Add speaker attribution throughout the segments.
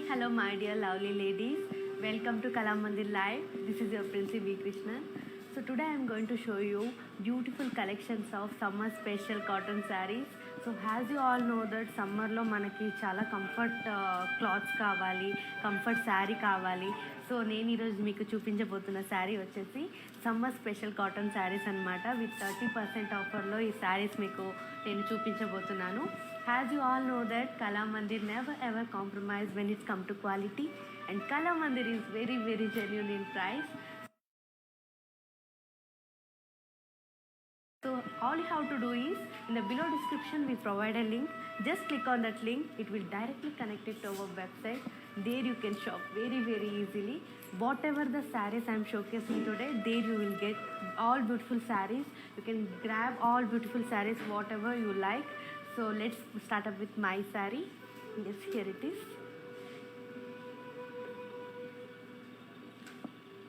Speaker 1: Hello, my dear lovely ladies. Welcome to Kala Mandir Live. This is your Princey B. Krishnan. So today I am going to show you beautiful collections of summer special cotton sarees. So as you all know that summer lo manaki chala comfort cloths kavali, comfort saree kavali. So నేను ఈరోజు మీకు చూపించబోతున్న శారీ వచ్చేసి summer special cotton saris అనమాట. With 30% ఆఫర్లో ఈ శారీస్ మీకు నేను చూపించబోతున్నాను. As you all know that Kala Mandir never ever compromise when it's come to quality and Kala Mandir is very very genuine in price. So all you have to do is, in the below description we provide a link. Just click on that link. It will directly connect it to our website. There you can shop very very easily. Whatever the sarees I am showcasing today, there you will get all beautiful sarees. You can grab all beautiful sarees whatever you like. So let's start up with my saree. Yes, here it is.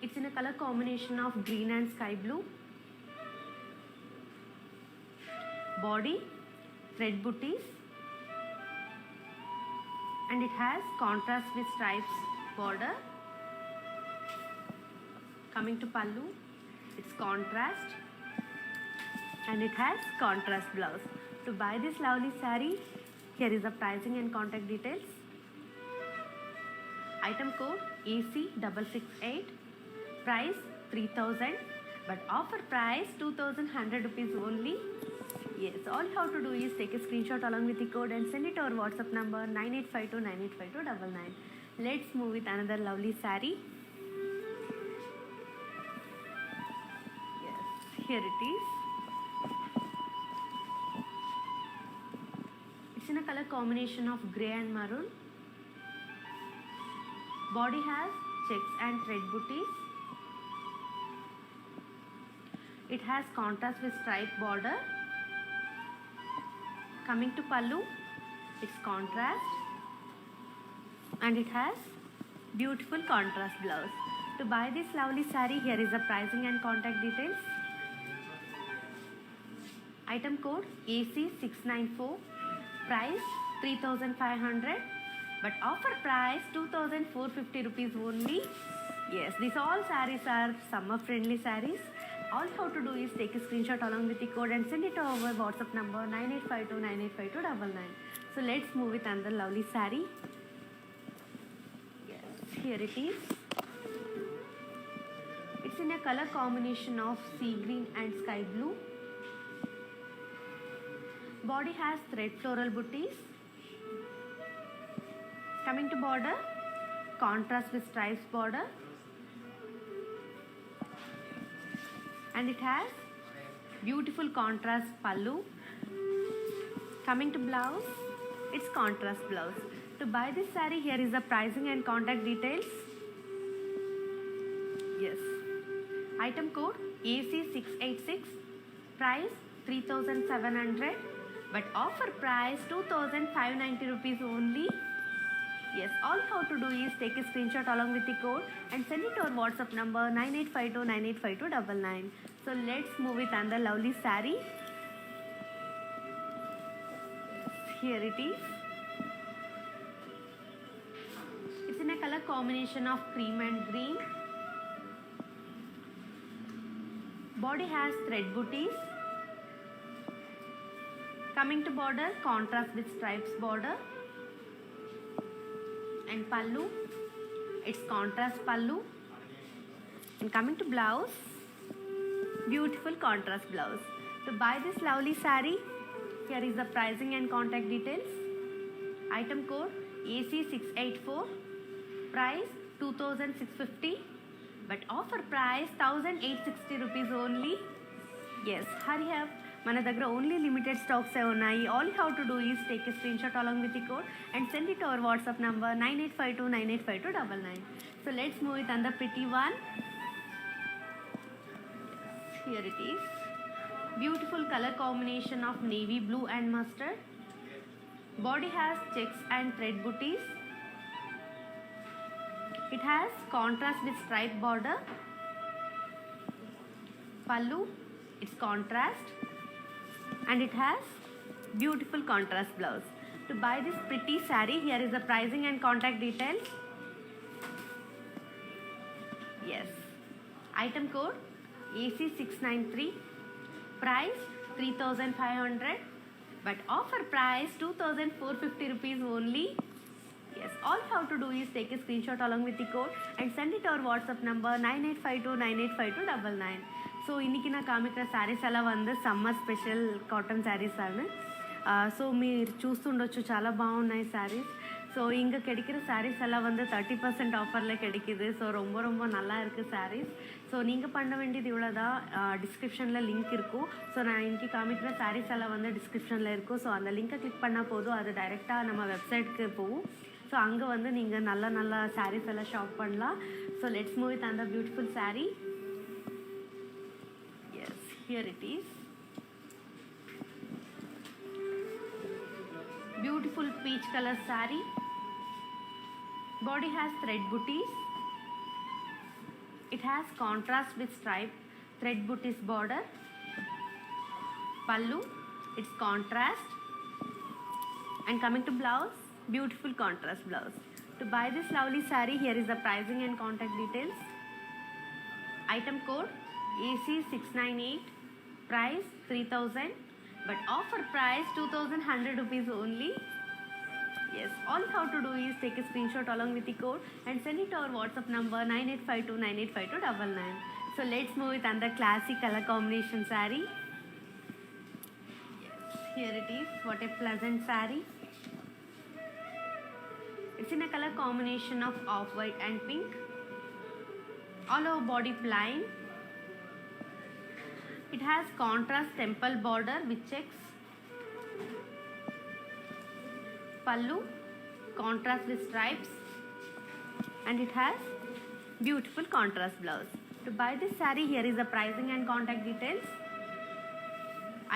Speaker 1: It's in a color combination of green and sky blue. Body thread booties and it has contrast with stripes border. Coming to pallu, it's contrast and it has contrast blouse. To buy this lovely saree, here is the pricing and contact details. Item code AC668, price 3000, but offer price 2100 rupees only. Yes, all you have to do is take a screenshot along with the code and send it to our WhatsApp number 9852985299. Let's move with another lovely saree. Yes, here it is. It's in a color combination of grey and maroon. Body has checks and thread booties. It has contrast with stripe border. Coming to pallu, it's contrast and it has beautiful contrast blouse. To buy this lovely saree, here is the pricing and contact details. Item code AC694, price 3500, but offer price 2450 rupees only. Yes, these all sarees are summer friendly sarees. All you have to do is take a screenshot along with the code and send it to our WhatsApp number 9852985299. So let's move with another lovely saree. Yes, here it is. It's in a color combination of sea green and sky blue. Body has thread floral booties. Coming to border, contrast with stripes border. And it has beautiful contrast pallu. Coming to blouse, it's contrast blouse. To buy this saree, here is the pricing and contact details. Yes, item code AC686, price 3700, but offer price 2590 rupees only. Yes, all you have to do is take a screenshot along with the code and send it to our WhatsApp number 9852985299. So let's move with another lovely saree. Here it is. It's in a color combination of cream and green. Body has thread booties. Coming to border, contrast with stripes border. And pallu, it's contrast pallu. And coming to blouse, beautiful contrast blouse. To buy this lovely saree, here is the pricing and contact details. Item code AC684, price 2650, but offer price 1860 rupees only. Yes, hurry up. మన దగ్గర only limited stocks ఉన్నాయి. All you have to do is take a screenshot along with the code and send it our WhatsApp number 9852985299. So let's move with another pretty one. Here it is. Beautiful color combination of navy blue and mustard. Body has checks and thread booties. It has contrast with stripe border. Pallu, it's contrast and it has beautiful contrast blouse. To buy this pretty saree, here is the pricing and contact details. Yes. Item code AC693. Price 3,500. But offer price 2,450 rupees only. Yes, all you have to do is take a screenshot along with the code and send it to our WhatsApp number 9852985299. So இன்றைக்கி நான் காமிக்கிற శారీస్ ఎలా வந்து summer special cotton saris అని so మీరు చూస్తుండొచ్చు చాలా బాగున్నాయి శారీஸ் so இங்கே கிடைக்கிற சாரீஸ் எல்லாம் வந்து 30% ஆஃபரில் கிடைக்கிது ஸோ ரொம்ப ரொம்ப நல்லா இருக்குது சாரீஸ் ஸோ நீங்கள் பண்ண வேண்டியது இவ்வளோ தான் டிஸ்கிரிப்ஷனில் லிங்க் இருக்கும் ஸோ நான் இன்றைக்கி காமிக்கிற சாரீஸ் எல்லாம் வந்து டிஸ்கிரிப்ஷனில் இருக்கும் ஸோ அந்த லிங்க்கை கிளிக் பண்ணால் போதும் அது டைரெக்டாக நம்ம வெப்சைட்க்கு போகும் ஸோ அங்கே வந்து நீங்கள் நல்ல நல்ல சாரீஸ் எல்லாம் ஷாப் பண்ணலாம் ஸோ லெட்ஸ் மூவ் வித் அந்த beautiful sari S here it is beautiful peach color saree. Body has thread booties. It has contrast with stripe thread booties border. Pallu, it's contrast. And coming to blouse, beautiful contrast blouse. To buy this lovely saree, here is the pricing and contact details. Item code AC698. Price 3,000. But offer price 2,100 rupees only. Yes, all you have to do is take a screenshot along with the code and send it to our WhatsApp number 9852985299. So let's move with another classic color combination saree. Yes, here it is. What a pleasant saree. It's in a color combination of off-white and pink. All over body plain. It has contrast temple border with checks. Pallu, contrast with stripes. And it has beautiful contrast blouse. To buy this saree, here is the pricing and contact details.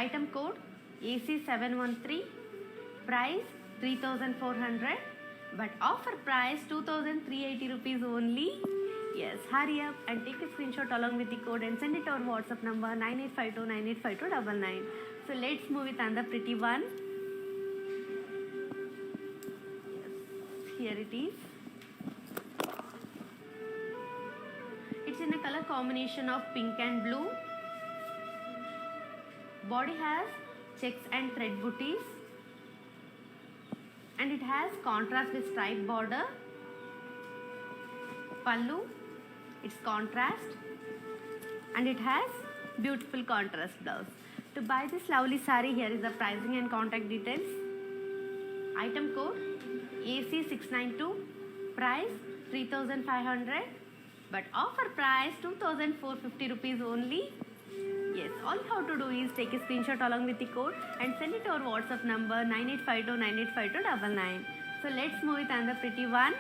Speaker 1: Item code AC713. Price 3,400. But offer price 2,380 rupees only. Yes, hurry up and take a screenshot along with the code and send it to our WhatsApp number 9852985299. So let's move with another pretty one. Yes, here it is. It's in a color combination of pink and blue. Body has checks and thread booties. And it has contrast with stripe border. Pallu, it's contrast and it has beautiful contrast blouse. To buy this lovely saree, here is the pricing and contact details. Item code AC692. Price 3,500. But offer price 2,450 rupees only. Yes, all you have to do is take a screenshot along with the code and send it to our WhatsApp number 9852985299. So let's move with another pretty one.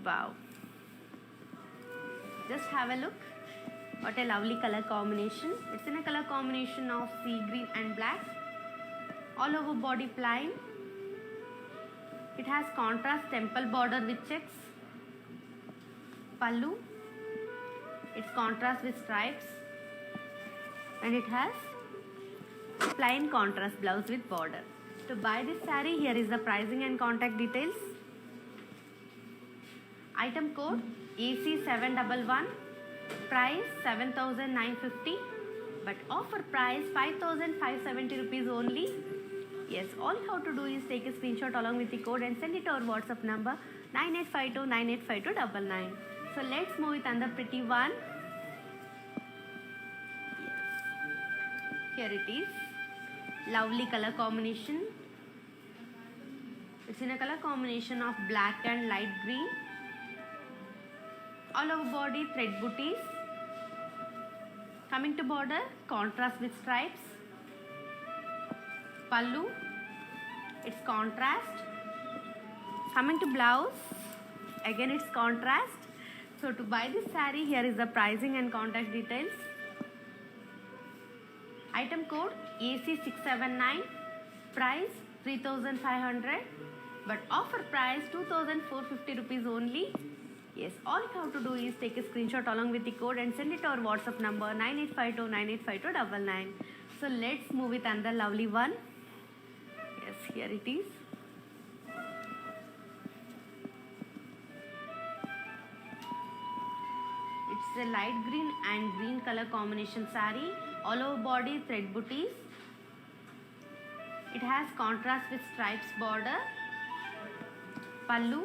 Speaker 1: Wow, just have a look. What a lovely color combination. It's in a color combination of sea green and black. All over body plain. It has contrast temple border with checks. Pallu, it's contrast with stripes. And it has plain contrast blouse with border. To buy this saree, here is the pricing and contact details. Item code AC711. Price 7,950. But offer price 5,570 rupees only. Yes, all you have to do is take a screenshot along with the code and send it to our WhatsApp number 9852985299. So let's move with another pretty one. Yes, here it is. Lovely color combination. It's in a color combination of black and light green. All over body thread booties. Coming to border, contrast with stripes. Pallu, it's contrast. Coming to blouse, again it's contrast. So to buy this saree, here is the pricing and contact details. Item code AC679. Price 3,500. But offer price 2,450 rupees only. Yes, all you have to do is take a screenshot along with the code and send it to our WhatsApp number 9852985299. So let's move with another lovely one. Yes, here it is. It's a light green and green color combination saree, all over body thread booties. It has contrast with stripes border. Pallu,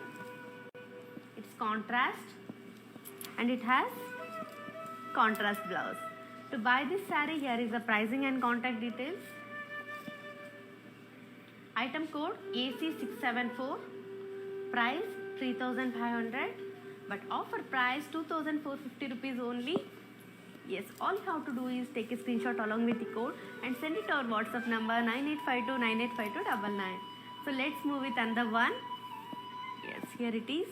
Speaker 1: it's contrast, and it has contrast blouse. To buy this saree, here is the pricing and contact details. Item code AC674, price 3500, but offer price 2450 rupees only. Yes, all you have to do is take a screenshot along with the code and send it to our WhatsApp number 9852985299. So let's move with another one. Yes, here it is.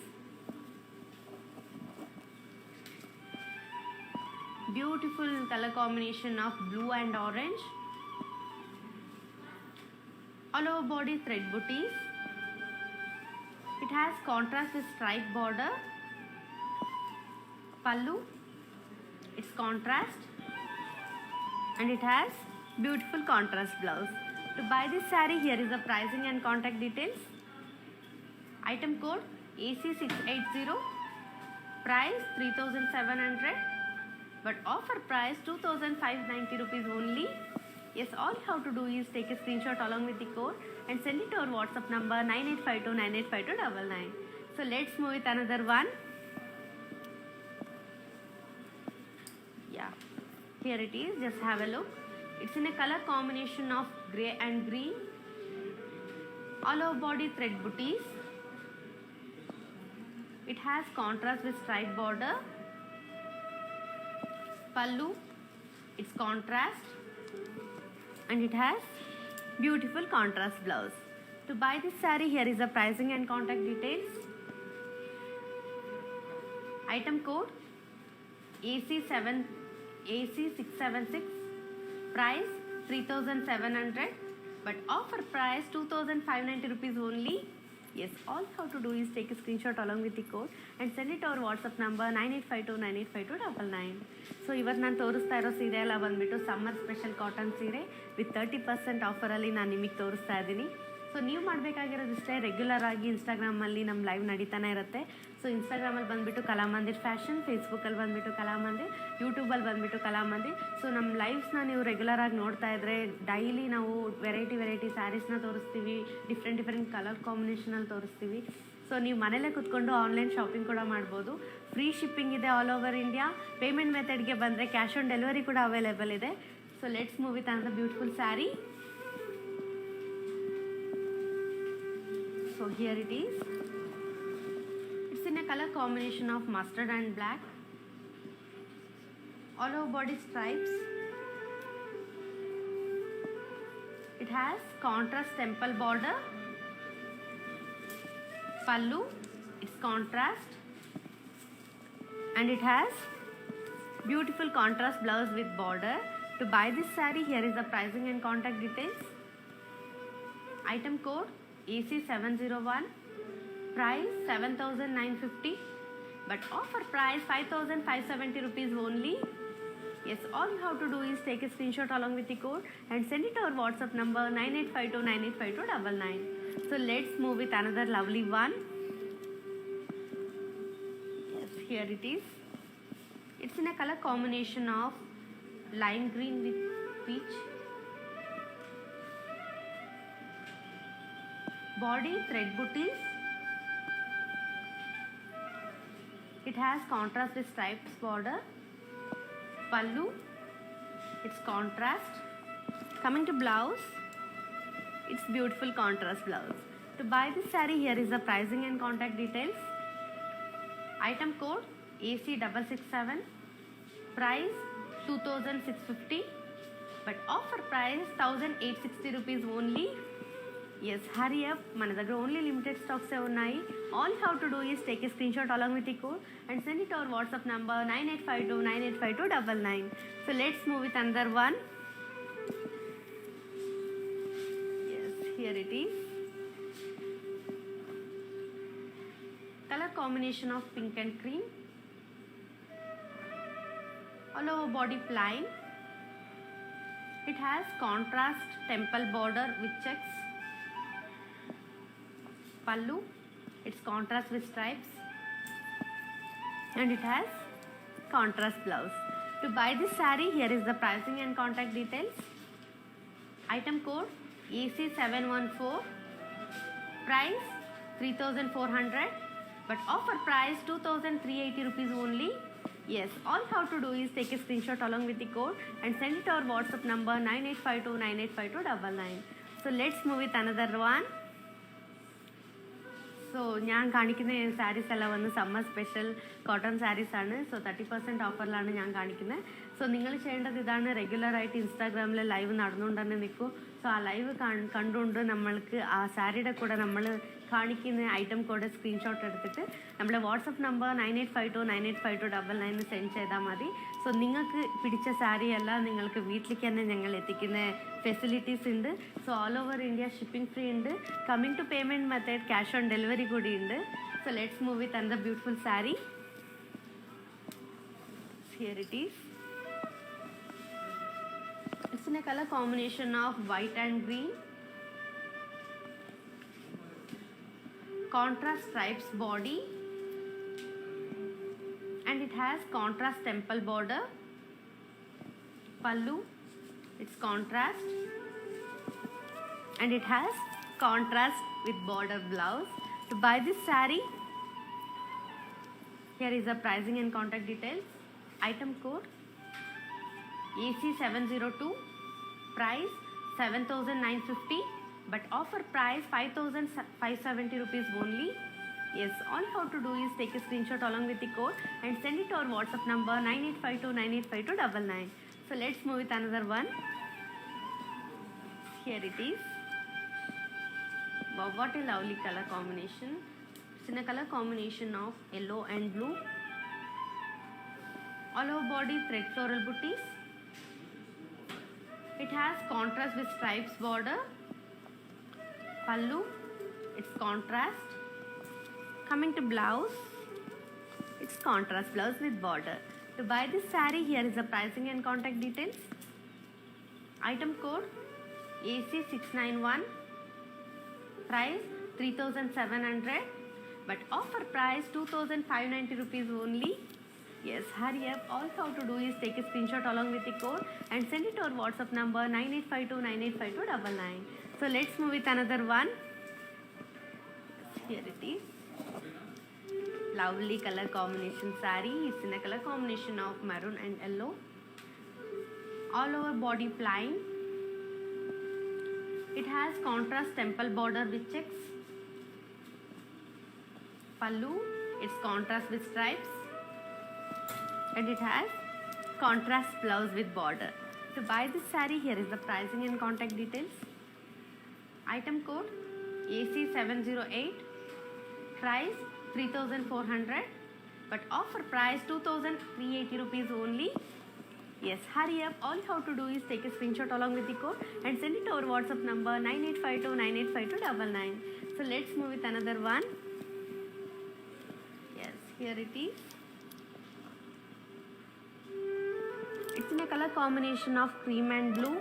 Speaker 1: Beautiful color combination of blue and orange. All over body thread booties. It has contrast with stripe border. Pallu, it's contrast, and it has beautiful contrast blouse. To buy this saree, here is the pricing and contact details. Item code AC680, price 3700, but offer price 2590 rupees only. Yes, all you have to do is take a screenshot along with the code and send it to our WhatsApp number 9852985299. So let's move with another one. Yeah, here it is. Just have a look. It's in a color combination of grey and green. All over body thread booties. It has contrast with stripe border. Pallu, it's contrast, and it has beautiful contrast blouse. To buy this saree, here is the pricing and contact details. Item code AC676, price 3700, but offer price 2590 rupees only. Yes, all you have to do is take a screenshot along with the code and send it to our WhatsApp number 9852985299. So ಇವತ್ತು ನಾನು ತೋರಿಸ್ತಾ ಇರೋ ಸೀರೆ ಎಲ್ಲ ಬಂದುಬಿಟ್ಟು summer special cotton ಸೀರೆ with 30% ಆಫರಲ್ಲಿ ನಾನು ನಿಮಗೆ ತೋರಿಸ್ತಾ ಇದ್ದೀನಿ. ಸೊ ನೀವು ಮಾಡಬೇಕಾಗಿರೋದಿಷ್ಟೇ, ರೆಗ್ಯುಲರ್ ಆಗಿ ಇನ್ಸ್ಟಾಗ್ರಾಮಲ್ಲಿ ನಮ್ಮ ಲೈವ್ ನಡೀತಾನೆ ಇರುತ್ತೆ. ಸೊ ಇನ್ಸ್ಟಾಗ್ರಾಮಲ್ಲಿ ಬಂದುಬಿಟ್ಟು ಕಲಾಮಂದಿರ್ ಫ್ಯಾಷನ್, ಫೇಸ್ಬುಕ್ಕಲ್ಲಿ ಬಂದುಬಿಟ್ಟು ಕಲಾಮಂದಿರ್, ಯೂಟ್ಯೂಬಲ್ಲಿ ಬಂದುಬಿಟ್ಟು ಕಲಾಮಂದಿರ್. ಸೊ ನಮ್ಮ ಲೈವ್ಸ್ನ ನೀವು ರೆಗ್ಯುಲರ್ ಆಗಿ ನೋಡ್ತಾ ಇದ್ದರೆ ಡೈಲಿ ನಾವು ವೆರೈಟಿ ಸ್ಯಾರೀಸ್ನ ತೋರಿಸ್ತೀವಿ, ಡಿಫ್ರೆಂಟ್ ಕಲರ್ ಕಾಂಬಿನೇಷನಲ್ಲಿ ತೋರಿಸ್ತೀವಿ. ಸೊ ನೀವು ಮನೇಲೇ ಕೂತ್ಕೊಂಡು ಆನ್ಲೈನ್ ಶಾಪಿಂಗ್ ಕೂಡ ಮಾಡ್ಬೋದು. ಫ್ರೀ ಶಿಪ್ಪಿಂಗ್ ಇದೆ ಆಲ್ ಓವರ್ ಇಂಡಿಯಾ. ಪೇಮೆಂಟ್ ಮೆಥಡ್ಗೆ ಬಂದರೆ ಕ್ಯಾಶ್ ಆನ್ ಡೆಲಿವರಿ ಕೂಡ ಅವೈಲೇಬಲ್ ಇದೆ. So let's move with another beautiful sari. So here it is. It's in a color combination of mustard and black. All over body stripes. It has contrast temple border. Pallu, it's contrast, and it has beautiful contrast blouse with border. To buy this saree, here is the pricing and contact details. Item code AC701, price 7950, but offer price 5570 rupees only. Yes, all you have to do is take a screenshot along with the code and send it to our WhatsApp number 9852985299. So let's move with another lovely one. Yes, here it is. It's in a color combination of lime green with peach. Body thread booties. It has contrast with stripes border. Pallu, it's contrast. Coming to blouse, it's beautiful contrast blouse. To buy this saree, here is the pricing and contact details. Item code AC667, price 2650, but offer price 1860 rupees only. Yes, hurry up, మన దగ్గర only limited స్టాక్సే ఉన్నాయి. All you have to do is take a screenshot along with the code and send it our WhatsApp number 9852985299. So let's move with another one. Yes, here it is. Colour combination of pink and cream. All over body plain. It has contrast temple border with checks. Pallu, it's contrast with stripes, and it has contrast blouse. To buy this saree, here is the pricing and contact details. Item code AC714, price 3400, but offer price 2380 rupees only. Yes, all you have to do is take a screenshot along with the code and send it to our WhatsApp number 9852985299. So let's move with another one. So ഞാൻ കാണിക്കുന്ന സാരീസ് എല്ലാം വന്ന് summer special cotton saris ആണ്. So 30% ഓഫറിലാണ് ഞാൻ കാണിക്കുന്നത്. So നിങ്ങൾ ചെയ്യേണ്ടത് ഇതാണ്, റെഗുലറായിട്ട് ഇൻസ്റ്റാഗ്രാമിൽ ലൈവ് നടന്നുകൊണ്ട് തന്നെ നിൽക്കൂ. സോ ആ ലൈവ് കണ്ടുകൊണ്ട് നമ്മൾക്ക് ആ സാരിയുടെ കൂടെ നമ്മൾ കാണിക്കുന്ന ഐറ്റം കോഡ് സ്ക്രീൻഷോട്ട് എടുത്തിട്ട് നമ്മുടെ വാട്സപ്പ് നമ്പർ 9852985299 സെൻഡ് ചെയ്താൽ മതി. സോ നിങ്ങൾക്ക് പിടിച്ച സാരിയല്ല നിങ്ങൾക്ക് വീട്ടിലേക്ക് തന്നെ ഞങ്ങൾ എത്തിക്കുന്ന ഫെസിലിറ്റീസ് ഉണ്ട്. So all over India shipping free ഉണ്ട്. Coming to payment method cash on delivery കൂടി ഉണ്ട്. So let's move with another beautiful sari. Here it is. It's in a color combination of white and green. Contrast stripes body, and it has contrast temple border. Pallu, it's contrast, and it has contrast with border blouse. To buy this saree, here is the pricing and contact details. Item code AC702, price 7950, but offer price 5570 rupees only. Yes, all you have to do is take a screenshot along with the code and send it to our WhatsApp number 9852985299. So let's move with another one. Here it is. Wow, what a lovely color combination. It's in a color combination of yellow and blue. All over body thread floral booties. It has contrast with stripes border. Pallu, it's contrast. Coming to blouse, it's contrast blouse with border. To buy this saree, here is the pricing and contact details. Item code AC691, price 3700, but offer price 2590 rupees only. Yes, hurry up. All you have to do is take a screenshot along with the code and send it to our WhatsApp number 9852985299. So let's move with another one. Here it is. Lovely color combination saree. It's in a color combination of maroon and yellow. All over body plain. It has contrast temple border with checks. Pallu, it's contrast with stripes, and it has contrast blouse with border. To buy this saree, here is the pricing and contact details. Item code AC708, price 3400, but offer price 2380 rupees only. Yes, hurry up. All you have to do is take a screenshot along with the code and send it to our WhatsApp number 9852985299. So let's move with another one. Yes, here it is. It's in a color combination of cream and blue.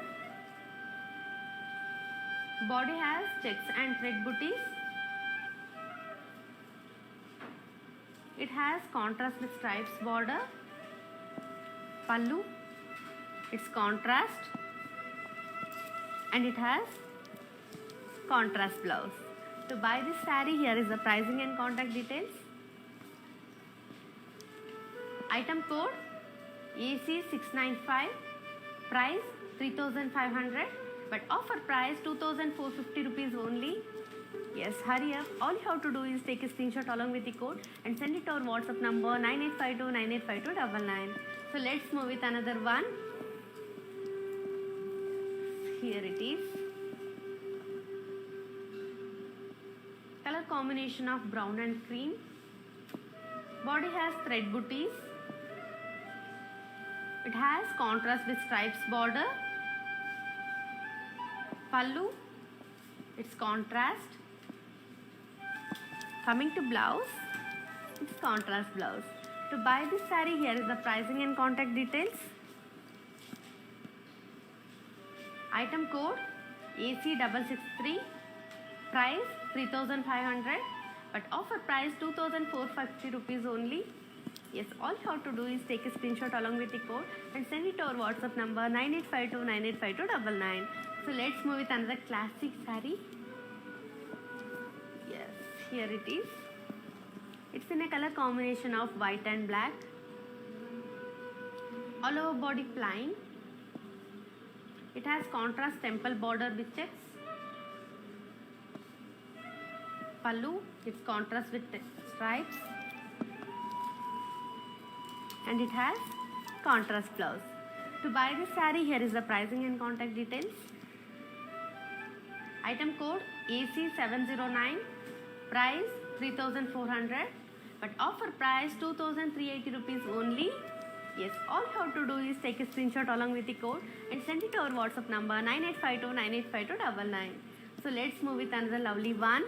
Speaker 1: Body has checks and thread booties. It has contrast with stripes border. Pallu, it's contrast, and it has contrast blouse. To buy this saree, here is the pricing and contact details. Item code AC695, price 3500, but offer price 2450 rupees only. Yes, hurry up. All you have to do is take a screenshot along with the code and send it to our WhatsApp number 9852985299. So let's move with another one. Here it is. Color combination of brown and cream. Body has thread booties. It has contrast with stripes border. Pallu, it's contrast. Coming to blouse, it's contrast blouse. To buy this saree, here is the pricing and contact details. Item code AC663, Price 3,500, but offer price 2,450 rupees only. Yes, all you have to do is take a screenshot along with the code and send it to our WhatsApp number 9852985299. So let's move with another classic saree. Yes, here it is. It's in a color combination of white and black. All over body plain. It has contrast temple border with checks. Pallu, it's contrast with stripes. And it has contrast blouse. To buy this saree, here is the pricing and contact details. Item code AC709, price 3,400, but offer price 2,380 rupees only. Yes, all you have to do is take a screenshot along with the code and send it to our WhatsApp number 9852985299. So let's move with another lovely one.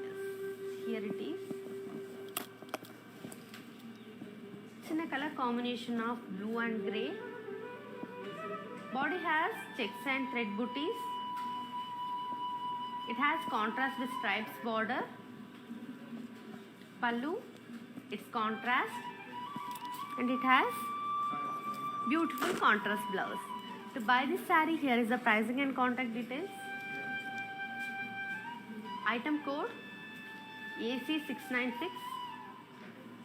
Speaker 1: Yes, here it is. It's in a color combination of blue and grey. Body has checks and thread booties. It has contrast with stripes border. Pallu, it's contrast, and it has beautiful contrast blouse. To buy this saree, here is the pricing and contact details. Item code AC696,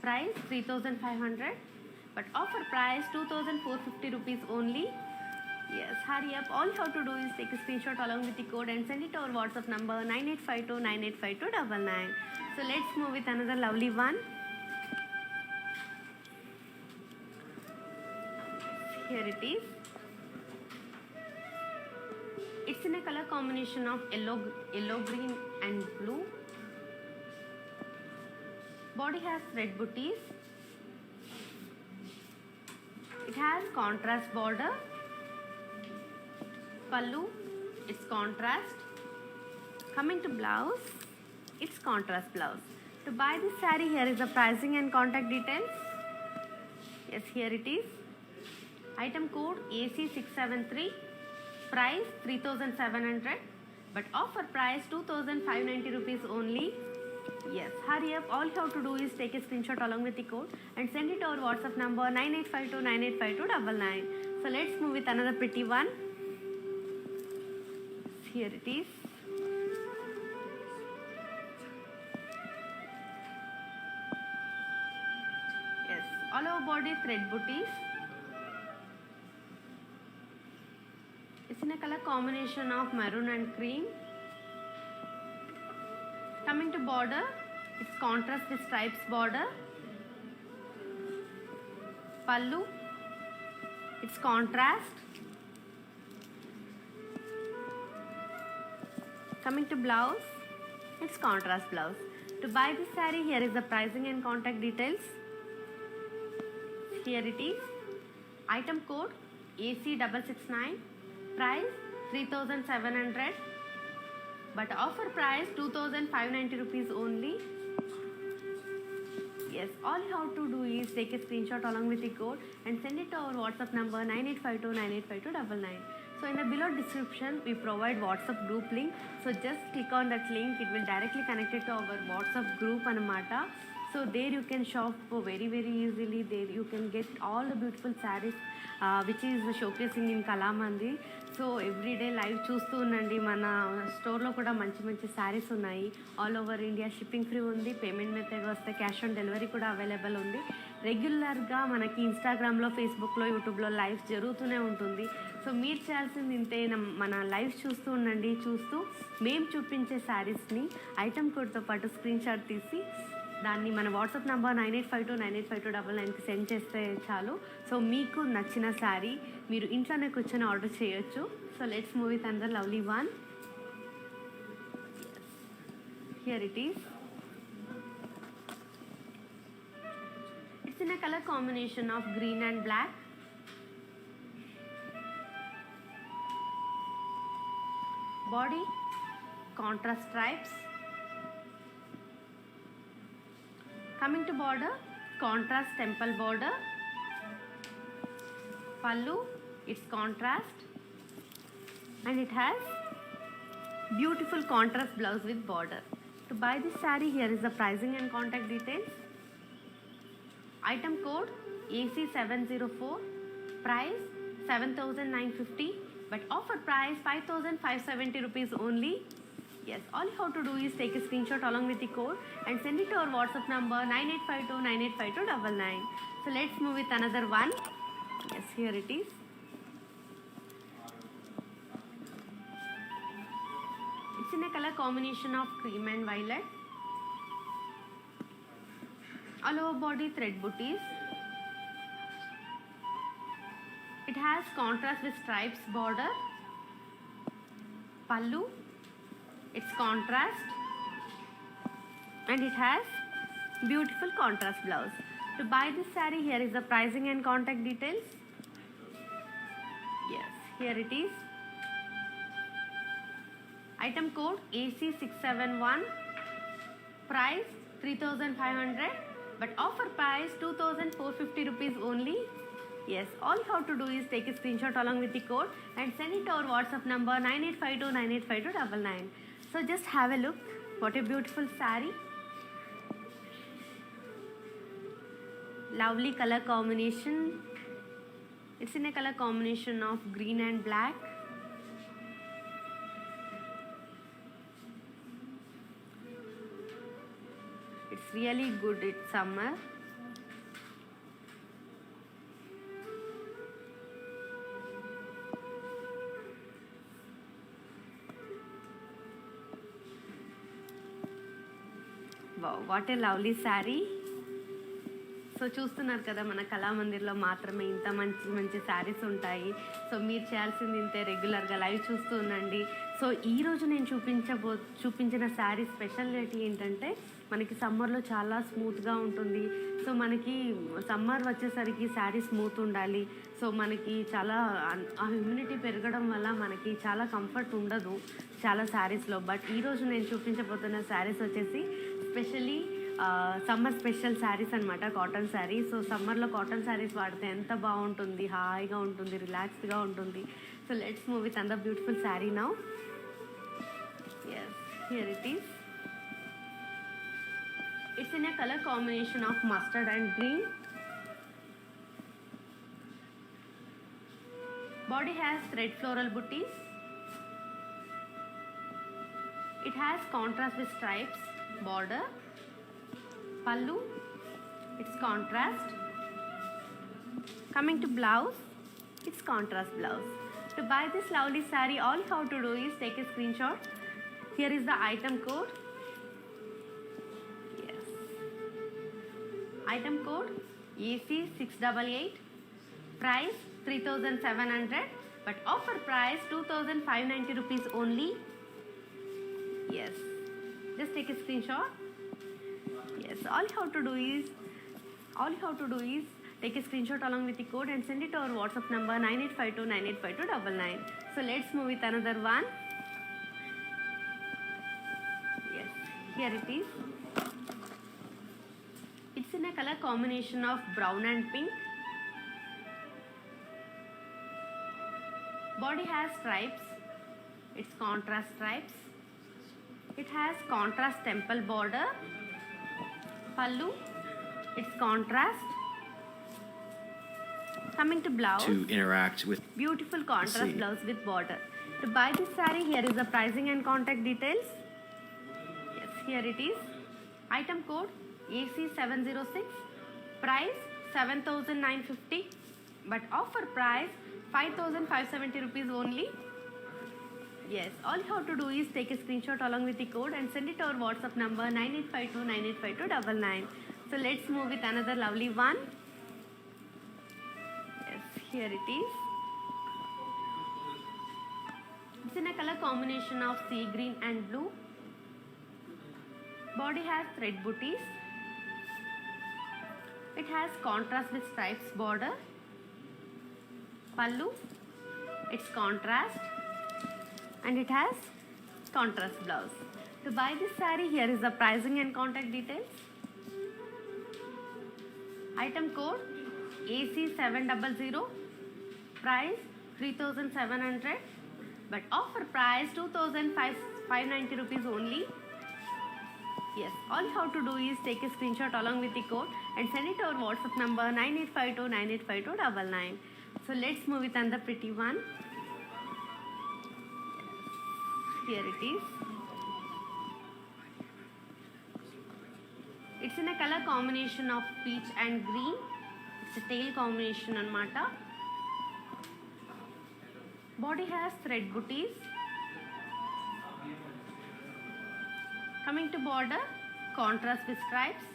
Speaker 1: price 3,500, but offer price 2,450 rupees only. Yes, hurry up. All you have to do is take a screenshot along with the code and send it to our WhatsApp number 9852985299. So let's move with another lovely one. Here it is. It's in a color combination of yellow, green and blue. Body has red booties. It has contrast border. Pallu, it's contrast. Coming to blouse, it's contrast blouse. To buy this saree, here is the pricing and contact details. Yes, here it is. Item code AC673, price 3,700, but offer price 2,590 rupees only. Yes, hurry up. All you have to do is take a screenshot along with the code and send it to our WhatsApp number 9852985299. So let's move with another pretty one. Here it is. Yes, all over body thread booties. It's in a color combination of maroon and cream. Coming to border, it's contrast with stripes border. Pallu, it's contrast. Coming to blouse, it's contrast blouse. To buy this saree, here is the pricing and contact details. Here it is. Item code AC669, price 3,700, but offer price 2,590 rupees only. Yes, all you have to do is take a screenshot along with the code and send it to our WhatsApp number 9852985299. So in the below description, we provide WhatsApp group link. So just click on that link. It will directly connect it to our WhatsApp group anamata. So there you can shop very easily. There you can get all the beautiful sarees which is showcasing in Kalamandi. So everyday live చూస్తూ ఉండండి. మన స్టోర్లో కూడా మంచి శారీస్ ఉన్నాయి. All over India shipping free ఉంది. Payment method వస్తే cash on delivery కూడా అవైలబుల్ ఉంది. రెగ్యులర్గా మనకి ఇన్స్టాగ్రామ్లో, ఫేస్బుక్లో, యూట్యూబ్లో లైవ్స్ జరుగుతూనే ఉంటుంది. సో మీరు చేయాల్సింది ఇంతే, మన లైవ్స్ చూస్తూ ఉండండి. చూస్తూ మేము చూపించే శారీస్ని ఐటమ్ కోడ్తో పాటు స్క్రీన్ షాట్ తీసి దాన్ని మన వాట్సాప్ నెంబర్ 9852985299కి సెండ్ చేస్తే చాలు. సో మీకు నచ్చిన శారీ మీరు ఇంట్లోనే కూర్చొని ఆర్డర్ చేయొచ్చు. So let's move with another lovely one. Here it is. It's in a colour combination of green and black. Body contrast stripes. Coming to border, contrast temple border. Pallu, it's contrast, and it has Beautiful contrast blouse with border. To buy this saree, here is the pricing and contact details. Item code AC704. Price 7,950, but offer price 5,570 rupees only. Yes, all you have to do is take a screenshot along with the code and send it to our WhatsApp number 9852985299. So let's move with another one. Yes, here it is. It's in a color combination of cream and violet. All over body thread booties. It has contrast with stripes border. Pallu, it's contrast, and it has beautiful contrast blouse. To buy this saree, here is the pricing and contact details. Yes, here it is. Item code AC671. Price 3,500, but offer price 2,450 rupees only. Yes, all you have to do is take a screenshot along with the code and send it to our WhatsApp number 9852985299. So just have a look. What a beautiful saree. Lovely color combination. It's in a color combination of green and black. It's really good. It's summer. Wow, what a lovely saree. So చూస్తున్నారు కదా, మన కళామందిర్లో మాత్రమే ఇంత మంచి మంచి శారీస్ ఉంటాయి. So మీరు చేయాల్సింది ఇంతే, రెగ్యులర్గా లైవ్ చూస్తూ ఉండండి. సో ఈరోజు నేను చూపించిన శారీ స్పెషాలిటీ ఏంటంటే, మనకి సమ్మర్లో చాలా స్మూత్గా ఉంటుంది. సో మనకి సమ్మర్ వచ్చేసరికి శారీ స్మూత్ ఉండాలి. సో మనకి చాలా ఆ హ్యూమిడిటీ పెరగడం వల్ల మనకి చాలా కంఫర్ట్ ఉండదు చాలా శారీస్లో. బట్ ఈరోజు నేను చూపించబోతున్న శారీస్ వచ్చేసి స్పెషల్లీ సమ్మర్ స్పెషల్ శారీస్ అనమాట, కాటన్ శారీ. సో సమ్మర్లో కాటన్ శారీస్ వాడితే ఎంత బాగుంటుంది, హాయిగా ఉంటుంది, రిలాక్స్డ్గా ఉంటుంది. So let's move with another beautiful sari now. Yes, here it is. It's in a color combination of mustard and green. Body has thread floral booties. It has contrast with stripes border. Pallu, it's contrast. Coming to blouse, it's contrast blouse. To buy this lovely saree, all you have to do is take a screenshot. Here is the item code. Item code AC688. Price 3,700, but offer price 2,590 rupees only. Yes, just take a screenshot. Yes, all you have to do is take a screenshot along with the code and send it to our WhatsApp number 9852985299. So let's move with another one. Yes, here it is. It's in a color combination of brown and pink. Body has stripes. It's contrast stripes. It has contrast temple border. Pallu, it's contrast. Coming to blouse,
Speaker 2: to interact with.
Speaker 1: Beautiful contrast blouse with border. To buy this saree, here is the pricing and contact details. Yes, here it is. Item code AC706. Price 7,950, but offer price 5,570 rupees only. Yes, all you have to do is take a screenshot along with the code and send it to our WhatsApp number 9852985299. So let's move with another lovely one. Yes, here it is. It's in a color combination of sea green and blue. Body has thread booties. It has contrast with stripes border. Pallu, it's contrast, and it has contrast blouse. To buy this saree, here is the pricing and contact details. Item code AC700. Price 3,700, but offer price 2,590 rupees only. Yes, all you have to do is take a screenshot along with the code and send it to our WhatsApp number 9852985299. So let's move with another pretty one. Here it is. It's in a color combination of peach and green. It's a tail combination anamata. Body has thread booties. Coming to border, contrast with stripes.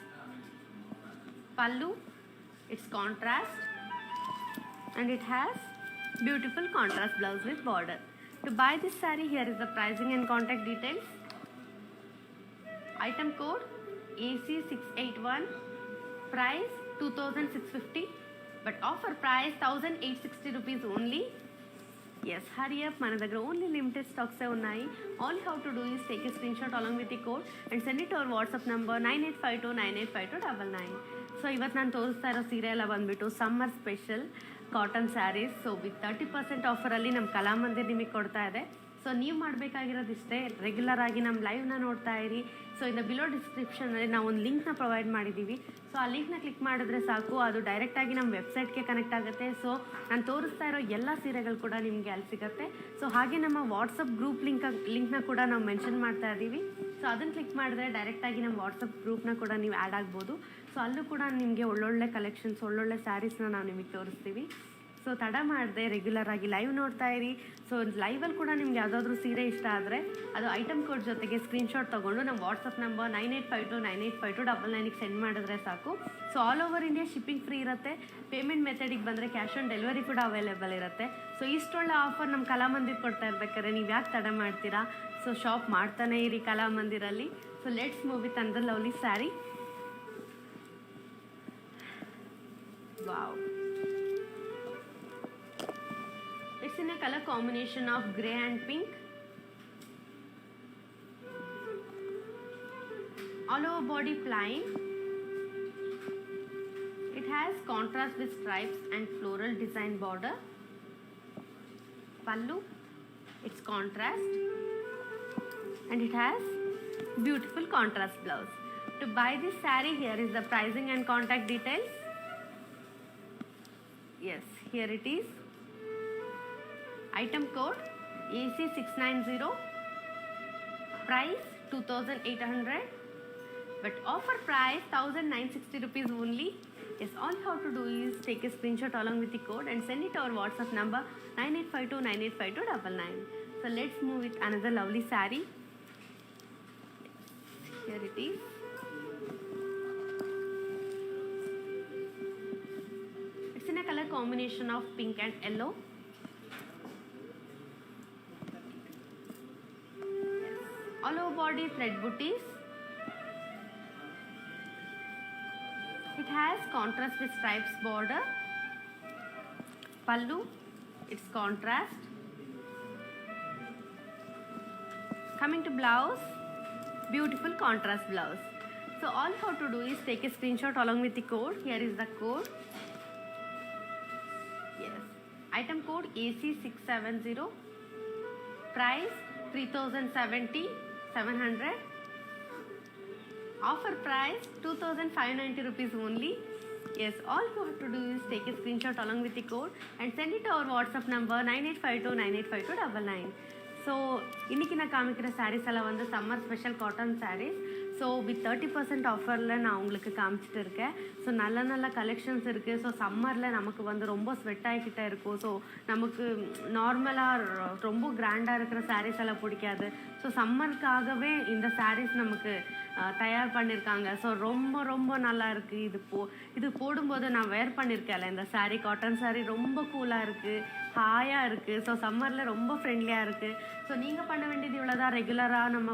Speaker 1: Pallu, it's contrast, and it has beautiful contrast blouse with border. To buy this saree, here is the pricing and contact details. Item code AC681, price 2,650, but offer price 1,860 rupees only. Yes, hurry up, మన దగ్గర only limited స్టాక్సే ఉన్నాయి. All you have to do is take a screenshot along with the code and send it our WhatsApp number 9852985299. So ಇವತ್ತು ನಾನು ತೋರಿಸ್ತಾ ಇರೋ ಸೀರೆ ಎಲ್ಲ ಬಂದುಬಿಟ್ಟು summer special cotton saris. So with 30% ಆಫರಲ್ಲಿ ನಮ್ಮ ಕಲಾಮಂದಿರ್ ನಿಮಗೆ ಕೊಡ್ತಾ ಇದೆ. ಸೊ ನೀವು ಮಾಡಬೇಕಾಗಿರೋದಿಷ್ಟೇ, ರೆಗ್ಯುಲರ್ ಆಗಿ ನಮ್ಮ ಲೈವ್ನ ನೋಡ್ತಾ ಇರಿ. ಸೊ ಇನ್ನು ಬಿಲೋ ಡಿಸ್ಕ್ರಿಪ್ಷನಲ್ಲಿ ನಾವು ಒಂದು ಲಿಂಕ್ನ ಪ್ರೊವೈಡ್ ಮಾಡಿದ್ದೀವಿ. ಸೊ ಆ ಲಿಂಕ್ನ ಕ್ಲಿಕ್ ಮಾಡಿದ್ರೆ ಸಾಕು, ಅದು ಡೈರೆಕ್ಟಾಗಿ ನಮ್ಮ ವೆಬ್ಸೈಟ್ಗೆ ಕನೆಕ್ಟ್ ಆಗುತ್ತೆ. ಸೊ ನಾನು ತೋರಿಸ್ತಾ ಇರೋ ಎಲ್ಲ ಸೀರೆಗಳು ಕೂಡ ನಿಮಗೆ ಅಲ್ಲಿ ಸಿಗುತ್ತೆ. ಸೊ ಹಾಗೆ ನಮ್ಮ ವಾಟ್ಸಪ್ ಗ್ರೂಪ್ ಲಿಂಕ್ನ ಕೂಡ ನಾವು ಮೆನ್ಷನ್ ಮಾಡ್ತಾ ಇದ್ದೀವಿ. ಸೊ ಅದನ್ನು ಕ್ಲಿಕ್ ಮಾಡಿದ್ರೆ ಡೈರೆಕ್ಟಾಗಿ ನಮ್ಮ ವಾಟ್ಸಪ್ ಗ್ರೂಪ್ನ ಕೂಡ ನೀವು ಆ್ಯಡ್ ಆಗ್ಬೋದು. ಸೊ ಅಲ್ಲೂ ಕೂಡ ನಿಮಗೆ ಒಳ್ಳೊಳ್ಳೆ ಕಲೆಕ್ಷನ್ಸ್, ಒಳ್ಳೊಳ್ಳೆ ಸ್ಯಾರೀಸ್ನ ನಾವು ನಿಮಗೆ ತೋರಿಸ್ತೀವಿ. ಸೊ ತಡ ಮಾಡದೆ ರೆಗ್ಯುಲರ್ ಆಗಿ ಲೈವ್ ನೋಡ್ತಾ ಇರಿ. ಸೊ ಲೈವಲ್ಲಿ ಕೂಡ ನಿಮ್ಗೆ ಯಾವುದಾದ್ರೂ ಸೀರೆ ಇಷ್ಟ ಆದರೆ ಅದು ಐಟಮ್ ಕೋಡ್ ಜೊತೆಗೆ ಸ್ಕ್ರೀನ್ಶಾಟ್ ತೊಗೊಂಡು ನಮ್ಮ ವಾಟ್ಸಪ್ ನಂಬರ್ 9852985299ಗೆ ಸೆಂಡ್ ಮಾಡಿದ್ರೆ ಸಾಕು. So all over India shipping free ಇರುತ್ತೆ. ಪೇಮೆಂಟ್ ಮೆಥಡಿಗೆ ಬಂದರೆ ಕ್ಯಾಶ್ ಆನ್ ಡೆಲಿವರಿ ಕೂಡ ಅವೈಲೇಬಲ್ ಇರುತ್ತೆ. ಸೊ ಇಷ್ಟೊಳ್ಳೆ ಆಫರ್ ನಮ್ಮ ಕಲಾಮಂದಿರ್ ಕೊಡ್ತಾ ಇರ್ಬೇಕಾದ್ರೆ ನೀವು ಯಾಕೆ ತಡ ಮಾಡ್ತೀರಾ? ಸೊ ಶಾಪ್ ಮಾಡ್ತಾನೆ ಇರಿ ಕಲಾಮಂದಿರಲ್ಲಿ. ಸೊ ಲೆಟ್ಸ್ ಮೂವ್ ವಿತ್ ಅಂದರ್ lovely sari. Wow, it's in a color combination of grey and pink. All over body plain. It has contrast with stripes and floral design border. Pallu, it's contrast, and it has beautiful contrast blouse. To buy this saree, here is the pricing and contact details. Yes, here it is. Item code AC690, price 2,800, but offer price 1,960 rupees only. Yes, all you have to do is take a screenshot along with the code and send it to our WhatsApp number 9852985299. So let's move with another lovely saree. Here it is. It's in a color combination of pink and yellow. All over body thread booties. It has contrast with stripes border. Pallu, it's contrast. Coming to blouse, beautiful contrast blouse. So all you have to do is take a screenshot along with the code. Here is the code. Yes, item code AC670, price 3,070. 700, offer price 2,590 rupees only. Yes, all you have to do is take a screenshot along with the code and send it to our WhatsApp number 9852985299. So இன்றைக்கி நான் காமிக்கிற சாரீஸ் எல்லாம் வந்து summer special cotton saris. So with 30% ஆஃபரில் நான் உங்களுக்கு காமிச்சிட்டு இருக்கேன். ஸோ நல்ல நல்ல கலெக்ஷன்ஸ் இருக்குது. ஸோ சம்மரில் நமக்கு வந்து ரொம்ப ஸ்வெட் ஆகிக்கிட்டே இருக்கும். ஸோ நமக்கு நார்மலாக ரொம்ப கிராண்டாக இருக்கிற சாரீஸ் எல்லாம் பிடிக்காது. ஸோ சம்மருக்காகவே இந்த சாரீஸ் நமக்கு தயார் பண்ணியிருக்காங்க. ஸோ ரொம்ப ரொம்ப நல்லா இருக்குது. இது போடும்போது நான் வேர் பண்ணியிருக்கேன்ல இந்த சாரீ, காட்டன் சாரீ ரொம்ப கூலாக இருக்குது, ஹாயாக இருக்குது. ஸோ சம்மரில் ரொம்ப ஃப்ரெண்ட்லியாக இருக்குது. ஸோ நீங்கள் பண்ண வேண்டியது இவ்வளோ தான். ரெகுலராக நம்ம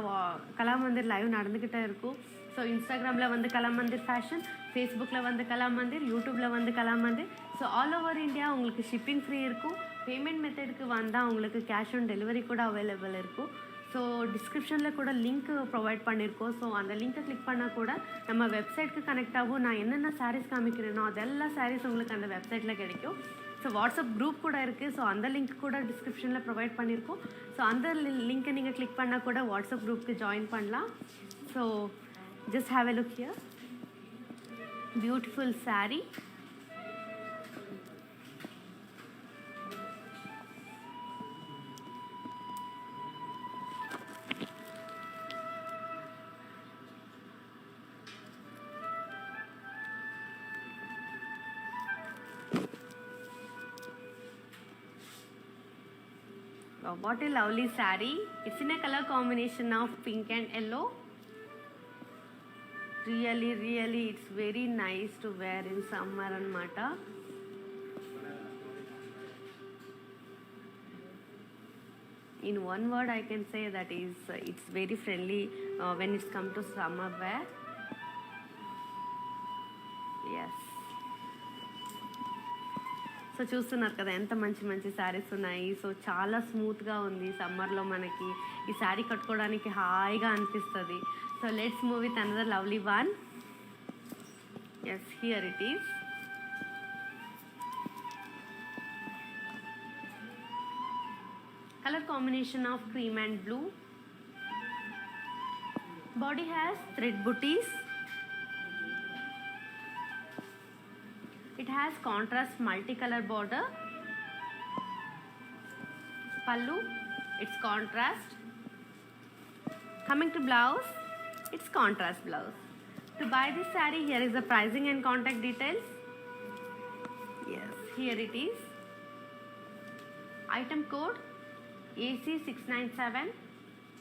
Speaker 1: கலாமந்திர் லைவ் நடந்துக்கிட்டே இருக்கும். ஸோ இன்ஸ்டாகிராமில் வந்து கலாமந்திர் ஃபேஷன், ஃபேஸ்புக்கில் வந்து கலாமந்திர், யூடியூப்பில் வந்து Kalamandir. So all over India உங்களுக்கு ஷிப்பிங் ஃப்ரீ இருக்கும். பேமெண்ட் மெத்தடுக்கு வந்தால் உங்களுக்கு கேஷ் ஆன் டெலிவரி கூட அவைலபிள் இருக்கும். ஸோ டிஸ்கிரிப்ஷனில் கூட லிங்க் ப்ரொவைட் பண்ணியிருக்கோம். ஸோ அந்த லிங்க்கை கிளிக் பண்ணால் கூட நம்ம வெப்சைட்க்கு கனெக்ட் ஆகும். நான் என்னென்ன சாரீஸ் காமிக்கிறேனோ அதெல்லாம் சாரீஸ் உங்களுக்கு அந்த வெப்சைட்டில் கிடைக்கும். ஸோ வாட்ஸ்அப் குரூப் கூட இருக்குது. ஸோ அந்த லிங்க் கூட டிஸ்கிரிப்ஷனில் ப்ரொவைட் பண்ணியிருக்கோம். ஸோ அந்த லிங்க்கை நீங்கள் கிளிக் பண்ணால் கூட வாட்ஸ்அப் குரூப்புக்கு ஜாயின் பண்ணலாம். So just have a look here. Beautiful saree. Wow, what a lovely saree. It's in a color combination of pink and yellow. Really it's very nice to wear in summer anamata. In one word I can say that is it's very friendly when it's come to summer wear. Yes. So చూస్తున్నారు కదా ఎంత మంచి మంచి శారీస్ ఉన్నాయి. So చాలా స్మూత్గా ఉంది. సమ్మర్లో మనకి ఈ శారీ కట్టుకోవడానికి హాయిగా అనిపిస్తుంది. So let's move with another lovely one. Yes, here it is. Colour combination of cream and blue. Body has thread butis. It has contrast multicolor border. Pallu, it's contrast. Coming to blouse, it's contrast blouse. To buy this saree, here is the pricing and contact details. Yes, here it is. Item code AC697.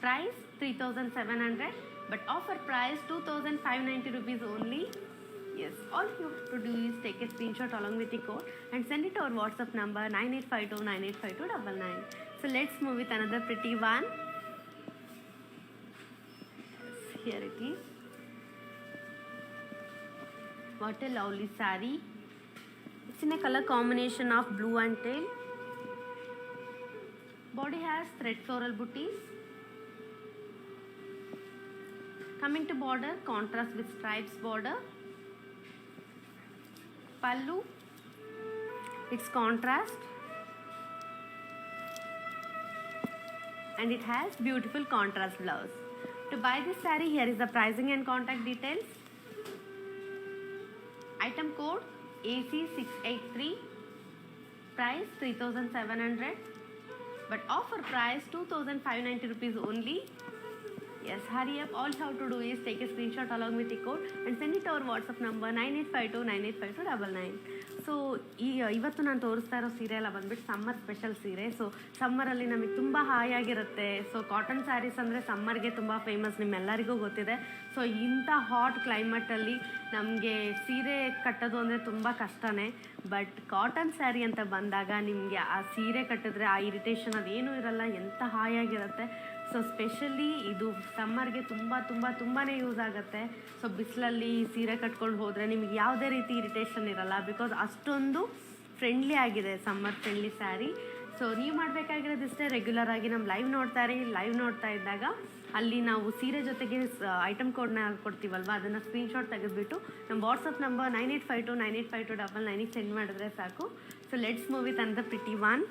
Speaker 1: Price 3700, but offer price 2590 rupees only. Yes, all you have to do is take a screenshot along with the code and send it to our WhatsApp number 9852985299. So let's move with another pretty one. Yes, here it is. What a lovely saree. It's in a color combination of blue and teal. Body has thread floral booties. Coming to border, contrast with stripes border. Pallu, it's contrast and it has beautiful contrast blouse. To buy this saree, here is the pricing and contact details. Item code AC683. Price 3700, but offer price 2590 rupees only. Yes, hurry up. All you have to do is take a screenshot along with the code and send it to our WhatsApp number 9852985299. So ಇವತ್ತು ನಾನು ತೋರಿಸ್ತಾ ಇರೋ ಸೀರೆ ಎಲ್ಲ ಬಂದ್ಬಿಟ್ಟು summer special ಸೀರೆ. So ಸಮ್ಮರಲ್ಲಿ ನಮಗೆ ತುಂಬ ಹಾಯಾಗಿರುತ್ತೆ. ಸೊ ಕಾಟನ್ ಸ್ಯಾರೀಸ್ ಅಂದರೆ ಸಮ್ಮರ್ಗೆ ತುಂಬ ಫೇಮಸ್, ನಿಮ್ಮೆಲ್ಲರಿಗೂ ಗೊತ್ತಿದೆ. ಸೊ ಇಂಥ ಹಾಟ್ ಕ್ಲೈಮೇಟಲ್ಲಿ ನಮಗೆ ಸೀರೆ ಕಟ್ಟೋದು ಅಂದರೆ ತುಂಬ ಕಷ್ಟನೇ. ಬಟ್ ಕಾಟನ್ ಸ್ಯಾರಿ ಅಂತ ಬಂದಾಗ ನಿಮಗೆ ಆ ಸೀರೆ ಕಟ್ಟಿದ್ರೆ ಆ ಇರಿಟೇಷನ್ ಅದೇನೂ ಇರಲ್ಲ, ಎಂಥ ಹಾಯಾಗಿರುತ್ತೆ. ಸೊ ಸ್ಪೆಷಲಿ ಇದು ಸಮ್ಮರ್ಗೆ ತುಂಬಾ ಯೂಸ್ ಆಗುತ್ತೆ. ಸೊ ಬಿಸಿಲಲ್ಲಿ ಸೀರೆ ಕಟ್ಕೊಂಡು ಹೋದರೆ ನಿಮಗೆ ಯಾವುದೇ ರೀತಿ ಇರಿಟೇಷನ್ ಇರಲ್ಲ, ಬಿಕಾಸ್ ಅಷ್ಟೊಂದು ಫ್ರೆಂಡ್ಲಿ ಆಗಿದೆ ಸಮ್ಮರ್ ಫ್ರೆಂಡ್ಲಿ ಸ್ಯಾರಿ. ಸೊ ನೀವು ಮಾಡಬೇಕಾಗಿರೋದಿಷ್ಟೇ, ರೆಗ್ಯುಲರ್ ಆಗಿ ನಮ್ಮ ಲೈವ್ ನೋಡ್ತಾ ಇರಿ. ಲೈವ್ ನೋಡ್ತಾ ಇದ್ದಾಗ ಅಲ್ಲಿ ನಾವು ಸೀರೆ ಜೊತೆಗೆ ಐಟಮ್ ಕೋಡ್ನ ಕೊಡ್ತೀವಲ್ವ, ಅದನ್ನು ಸ್ಕ್ರೀನ್ಶಾಟ್ ತೆಗೆದುಬಿಟ್ಟು ನಮ್ಮ ವಾಟ್ಸಪ್ ನಂಬರ್ 9852985299 ಸೆಂಡ್ ಮಾಡಿದ್ರೆ ಸಾಕು. So let's move with another pretty one.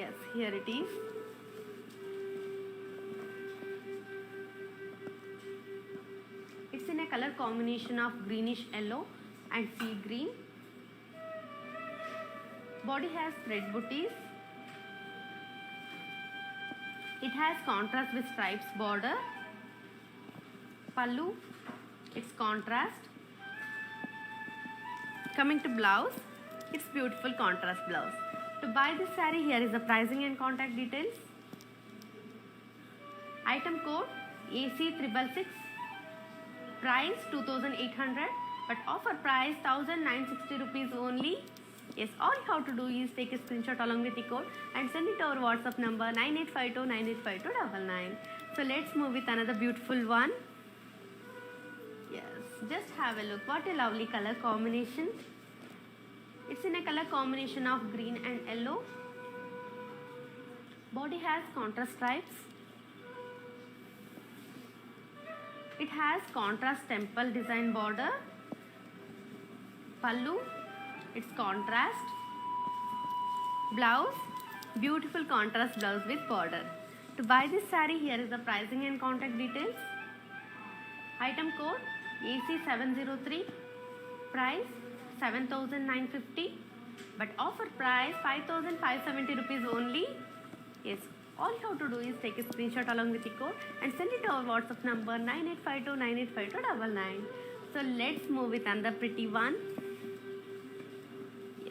Speaker 1: Yes, here it is. It's in a color combination of greenish yellow and sea green. Body has thread booties. It has contrast with stripes border. Pallu, it's contrast. Coming to blouse, it's beautiful contrast blouse. To buy this saree, here is the pricing and contact details. Item code AC666. Price 2800, but offer price 1960 rupees only. Yes, all you have to do is take a screenshot along with the code and send it to our WhatsApp number 9852985299. So let's move with another beautiful one. Yes, just have a look. What a lovely color combination. It's in a color combination of green and yellow. Body has contrast stripes. It has contrast temple design border. Pallu, It's contrast blouse, beautiful contrast blouse with border. To buy this saree, here is the pricing and contact details. Item code AC703, price 7,950, but offer price 5,570 rupees only. Yes, all you have to do is take a screenshot along with the code and send it to our WhatsApp number 9852985299. So let's move with another pretty one.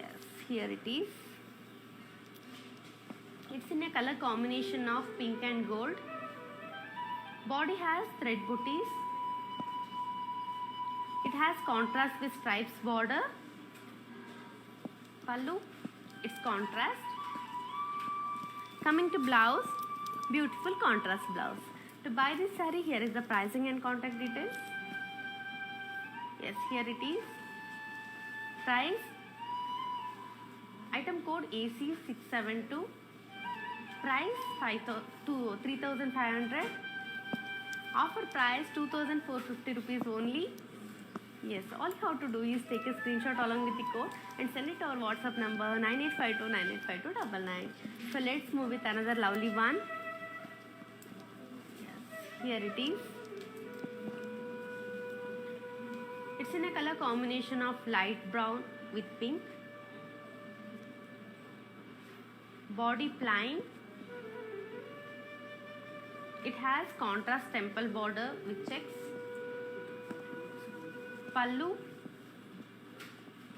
Speaker 1: Yes, here it is. It's in a color combination of pink and gold. Body has thread booties. It has contrast with stripes border. Pallu, it's contrast. Coming to blouse, beautiful contrast blouse. To buy this saree, here is the pricing and contact details. Yes, here it is. Price, item code AC672. Price 3,500. Offer price 2,450 rupees only. Yes, all you have to do is take a screenshot along with the code and send it to our WhatsApp number 9852985299. So let's move with another lovely one. Yes, here it is. It's in a color combination of light brown with pink. Body plain. It has contrast temple border with checks. Pallu,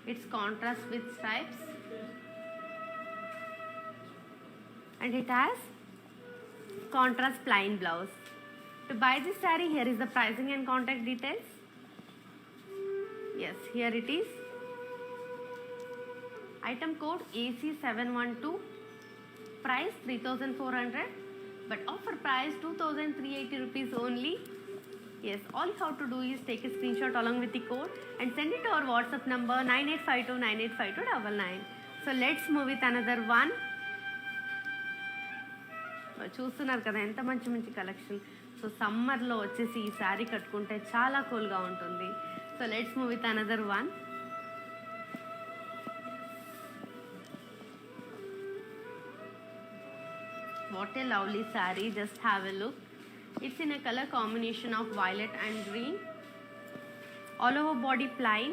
Speaker 1: it's contrast with stripes, and it has contrast plain blouse. To buy this saree, here is the pricing and contact details. Yes, here it is. Item code AC712. Price 3,400, but offer price 2,380 rupees only. Yes, all you have to do is take a screenshot along with the code and send it to our WhatsApp number 9852985299. So let's move with another one. చూస్తున్నారు కదా ఎంత మంచి మంచి collection. So సమ్మర్లో వచ్చేసి ఈ శారీ కట్టుకుంటే చాలా కూల్గా ఉంటుంది. So let's move with another one. What a lovely saree, just have a look. It's in a color combination of violet and green. All over body plain.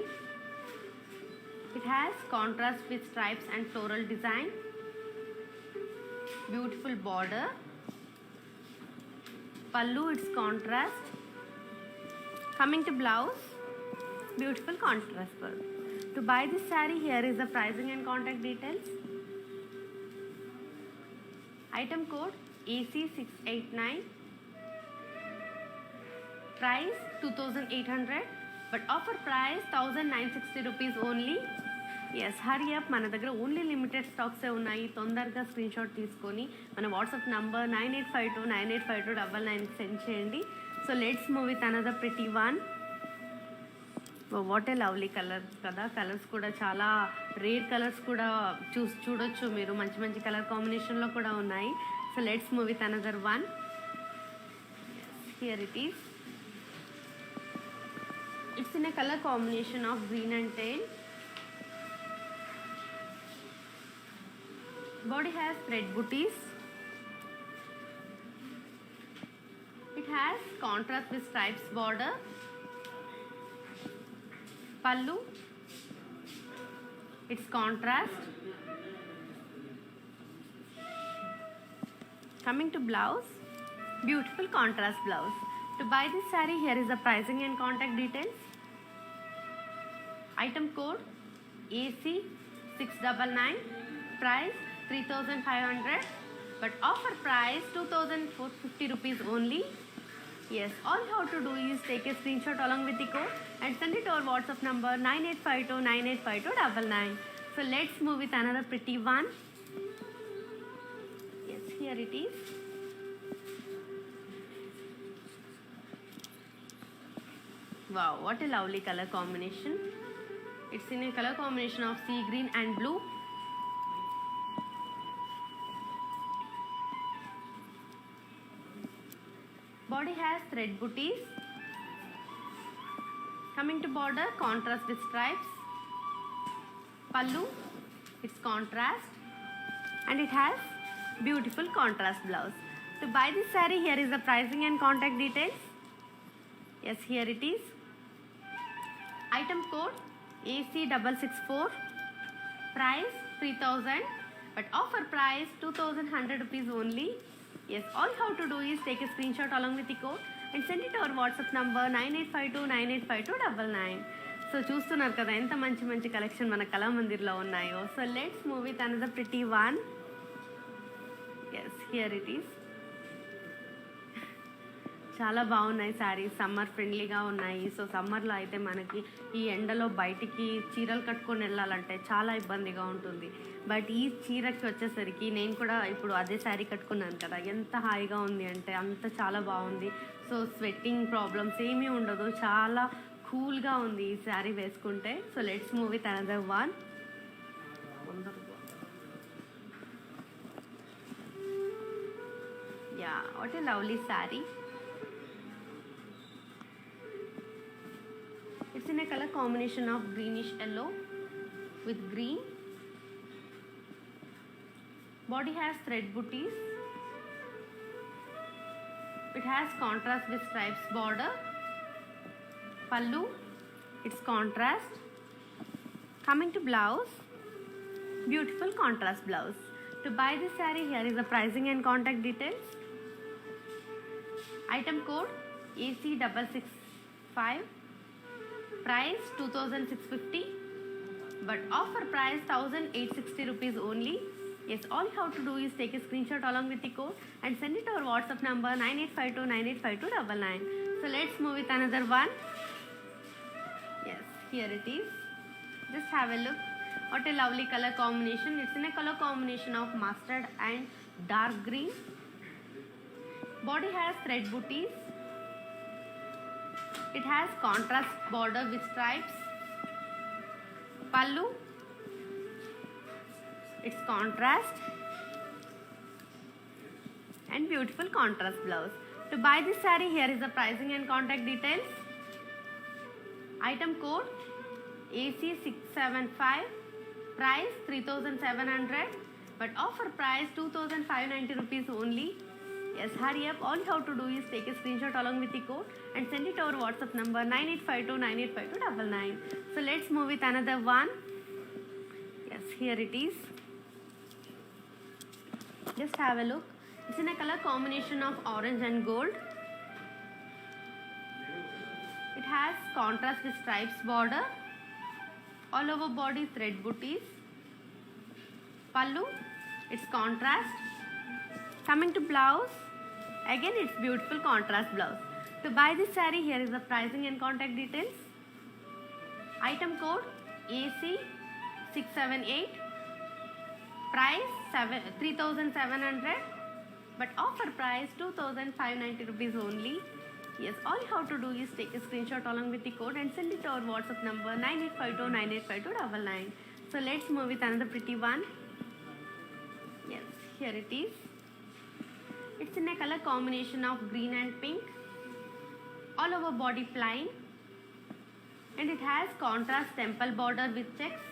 Speaker 1: It has contrast with stripes and floral design. Beautiful border. Pallu, it's contrast. Coming to blouse, beautiful contrast blouse. To buy this saree, here is the pricing and contact details. Item code AC689. Price 2,800, but offer price 1,960 rupees only. Yes, hurry up, మన దగ్గర only limited స్టాక్సే ఉన్నాయి. తొందరగా screenshot తీసుకొని మన WhatsApp number 9852985299 send చేయండి. So let's move with another pretty one. What a lovely colour కదా. Colours కూడా చాలా రేర్ కలర్స్ కూడా చూడొచ్చు మీరు. మంచి మంచి కలర్ కాంబినేషన్లో కూడా ఉన్నాయి. So let's move with another one. Here it is. It's in a colour combination of green and teal. Body has thread booties. It has contrast with stripes border. Pallu, it's contrast. Coming to blouse, beautiful contrast blouse. To buy this saree, here is the pricing and contact details. Item code AC699. Price 3,500, but offer price 2,450 rupees only. Yes, all you have to do is take a screenshot along with the code and send it to our WhatsApp number 9852985299. So let's move with another pretty one. Yes, here it is. Wow, what a lovely color combination. It's in a color combination of sea green and blue. Body has thread booties. Coming to border, contrast with stripes. pallu, it's contrast, and it has beautiful contrast blouse. To buy this saree, here is the pricing and contact details. Yes, here it is. Item code AC664, price 3000, but offer price 2100 rupees only. Yes, all you have to do is take a screenshot along with the code and send it to our WhatsApp number 9852985299. So చూస్తున్నారు కదా ఎంత మంచి మంచి collection మన కళామందిర్లో ఉన్నాయో. So let's move with another pretty one. Yes, here it is. చాలా బాగున్నాయి శారీస్, సమ్మర్ ఫ్రెండ్లీగా ఉన్నాయి. సో సమ్మర్లో అయితే మనకి ఈ ఎండలో బయటికి చీరలు కట్టుకొని వెళ్ళాలంటే చాలా ఇబ్బందిగా ఉంటుంది. బట్ ఈ చీరకి వచ్చేసరికి నేను కూడా ఇప్పుడు అదే శారీ కట్టుకున్నాను కదా, ఎంత హాయిగా ఉంది అంటే అంత చాలా బాగుంది. సో స్వెట్టింగ్ ప్రాబ్లమ్స్ ఏమీ ఉండదు, చాలా కూల్గా ఉంది ఈ శారీ వేసుకుంటే. So let's move with another one. Yeah, what a lovely sari. It's in a color combination of greenish yellow with green. Body has thread booties. It has contrast with stripes border. Pallu, it's contrast. Coming to blouse, beautiful contrast blouse. To buy this saree, here is the pricing and contact details. Item code AC665. Price 2650, but offer price 1860 rupees only. Yes, all you have to do is take a screenshot along with the code and send it to our WhatsApp number 9852985299. So let's move with another one. Yes, here it is. Just have a look. What a lovely color combination. It's in a color combination of mustard and dark green. Body has thread booties. It has contrast border with stripes. Pallu, it's contrast, and beautiful contrast blouse. To buy this saree, here is the pricing and contact details. Item code AC675, price 3700, but offer price 2590 rupees only. Yes, hurry up. All you have to do is take a screenshot along with the code and send it to our WhatsApp number 9852985299. So let's move with another one. Yes, here it is. Just have a look. It's in a color combination of orange and gold. It has contrast with stripes border. All over body thread booties. Pallu, it's contrast. Coming to blouse, again it's beautiful contrast blouse. To buy this saree, here is the pricing and contact details. Item code AC678, price 3700, but offer price 2590 rupees only. Yes, all you have to do is take a screenshot along with the code and send it to our WhatsApp number 9852985299. So let's move with another pretty one. Yes, here it is. It's in a color combination of green and pink. All over body plain, and it has contrast temple border with checks.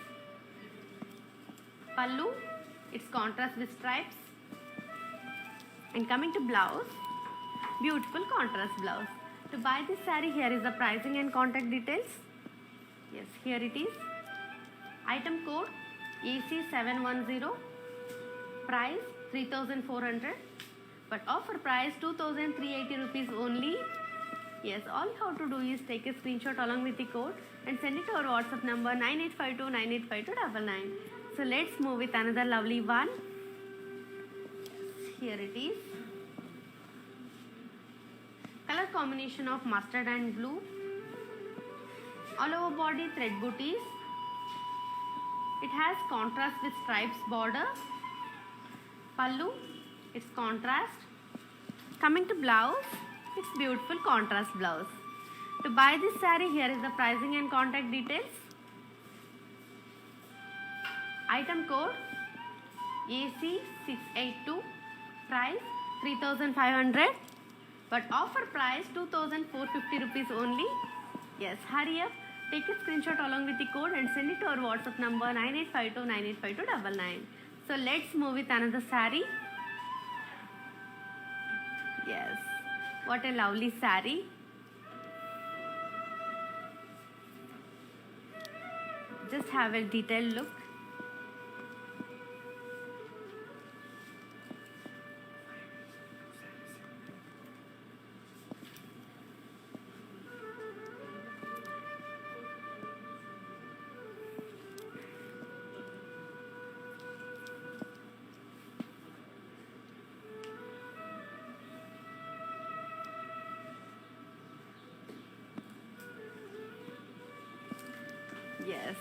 Speaker 1: Pallu, it's contrast with stripes. And coming to blouse, beautiful contrast blouse. To buy this saree, here is the pricing and contact details. Yes, here it is. Item code AC710, price 3400, but offer price 2380 rupees only. Yes, all you have to do is take a screenshot along with the code and send it to our WhatsApp number 9852985299. So let's move with another lovely one. Here it is. Color combination of mustard and blue. All over body thread booties. It has contrast with stripes border. Pallu, it's contrast. Coming to blouse, it's beautiful contrast blouse. To buy this saree, here is the pricing and contact details. Item code AC682, price 3500, but offer price 2450 rupees only. Yes, hurry up. Take a screenshot along with the code and send it to our WhatsApp number 9852985299. So let's move with another saree. Yes, what a lovely saree. Just have a detailed look. Yes,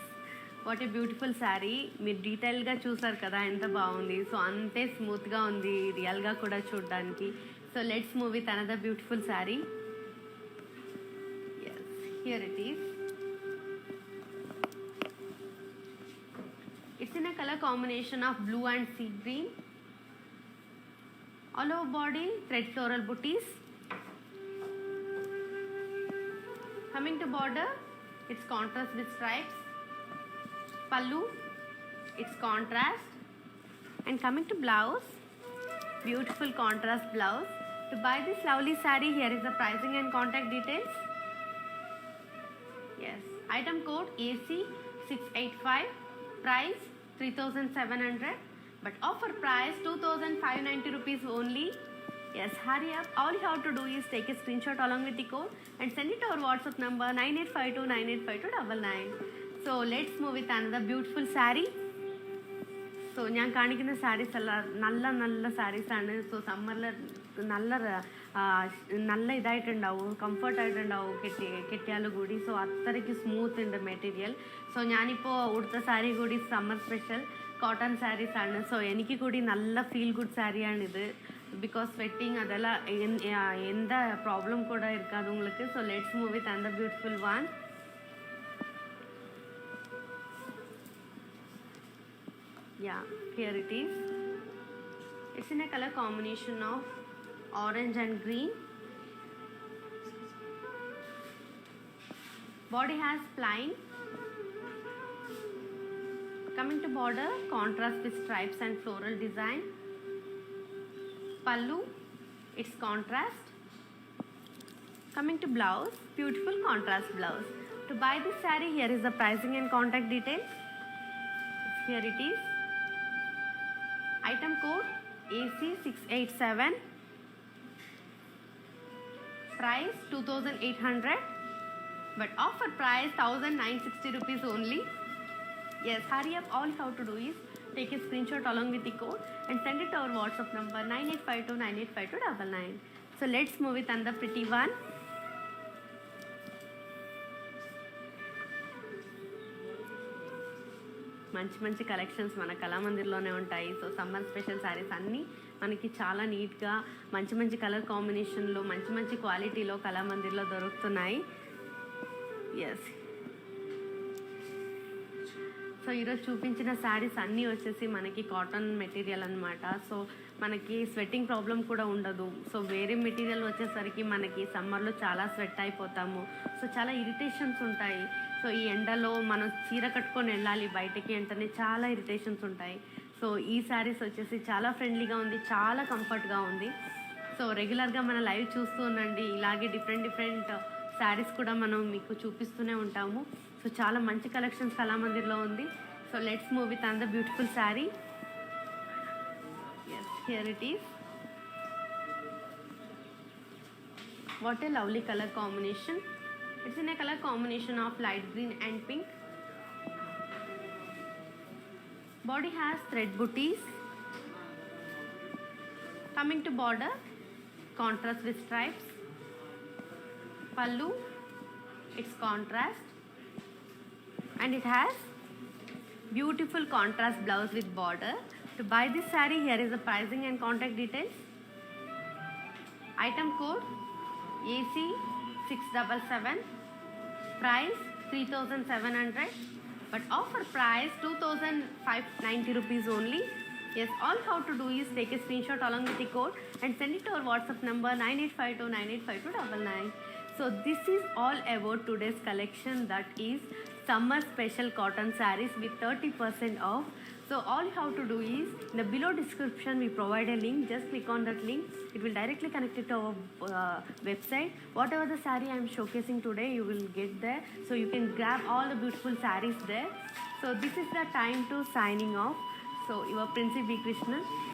Speaker 1: what a beautiful sari. మీరు డీటెయిల్గా చూసారు కదా ఎంత బాగుంది. So అంతే స్మూత్గా ఉంది రియల్గా కూడా చూడడానికి. So let's move with another beautiful sari. Yes, here it is. It's in a colour combination of blue and sea green. All over body thread floral butis. Coming to border, it's contrast with stripes. Pallu, it's contrast. And coming to blouse, beautiful contrast blouse. To buy this lovely saree, here is the pricing and contact details. Yes, item code AC685, price 3700, but offer price 2590 rupees only. Yes, hurry up. All you have to do is take a screenshot along with the code and send it to our WhatsApp number 9852985299. So let's move with another beautiful saree. So ഞാൻ കാണിക്കുന്ന സാരീസ് എല്ലാം നല്ല സാരീസ് ആണ്. So സമ്മറിൽ നല്ല ഇതായിട്ടുണ്ടാവും, കംഫർട്ടായിട്ടുണ്ടാവും കെട്ടിയാൽ കൂടി. So അത്രയ്ക്ക് smooth ഉണ്ട് മെറ്റീരിയൽ. സോ ഞാനിപ്പോൾ ഉടുത്ത സാരി കൂടി സമ്മർ സ്പെഷ്യൽ കോട്ടൺ സാരീസ് ആണ്. സോ എനിക്ക് കൂടി നല്ല ഫീൽ ഗുഡ് സാരിയാണിത്. பிகாஸ் ஸ்வெட்டிங் அதெல்லாம் எந்த ப்ராப்ளம் கூட இருக்காது உங்களுக்கு. ஸோ லெட்ஸ் மூவ் வித் அந்த beautiful one. Yeah, here it is. It's in a color combination of orange and green. Body has plain. Coming to border, contrast with stripes and floral design. Pallu, it's contrast. Coming to blouse, beautiful contrast blouse. To buy this saree, here is the pricing and contact details. Here it is. Item code AC687, price 2800, but offer price 1960 rupees only. Yes, hurry up. All you have to do is take a screenshot along with the code and send it to our WhatsApp number 9852985299. So let's move with another pretty one. మంచి collections మన కళామందిర్లోనే ఉంటాయి. So summer special saris అన్నీ మనకి చాలా నీట్గా మంచి colour కాంబినేషన్లో మంచి క్వాలిటీలో కళామందిర్లో దొరుకుతున్నాయి. ఎస్, సో ఈరోజు చూపించిన శారీస్ అన్నీ వచ్చేసి మనకి కాటన్ మెటీరియల్ అనమాట. సో మనకి స్వెట్టింగ్ ప్రాబ్లం కూడా ఉండదు. సో వేరే మెటీరియల్ వచ్చేసరికి మనకి సమ్మర్లో చాలా స్వెట్ అయిపోతాము. సో చాలా ఇరిటేషన్స్ ఉంటాయి. సో ఈ ఎండలో మనం చీర కట్టుకొని వెళ్ళాలి బయటకి అంటేనే చాలా ఇరిటేషన్స్ ఉంటాయి. సో ఈ శారీస్ వచ్చేసి చాలా ఫ్రెండ్లీగా ఉంది, చాలా కంఫర్ట్గా ఉంది. సో రెగ్యులర్గా మన లైవ్ చూస్తూ ఉండండి. ఇలాగే డిఫరెంట్ శారీస్ కూడా మనం మీకు చూపిస్తూనే ఉంటాము. సో చాలా మంచి కలెక్షన్స్ కళామందిర్లో ఉంది. So let's move with another beautiful sari. Yes, here it is. What a lovely colour combination. It's in a color combination of light green and pink. Body has thread booties. Coming to border, contrast with stripes. Pallu, it's contrast. And it has beautiful contrast blouse with border. To buy this saree, here is the pricing and contact details. Item code AC677, price 3700, but offer price 2590 rupees only. Yes, all you have to do is take a screenshot along with the code and send it to our WhatsApp number 9852985299. So So this is all about today's collection, that is summer special cotton sarees with 30% off. So all you have to do is, in the below description we provide a link. Just click on that link. It will directly connect it to our website. Whatever the saree I am showcasing today, you will get there. So you can grab all the beautiful sarees there. So this is the time to signing off. So your Princey B. Krishnan.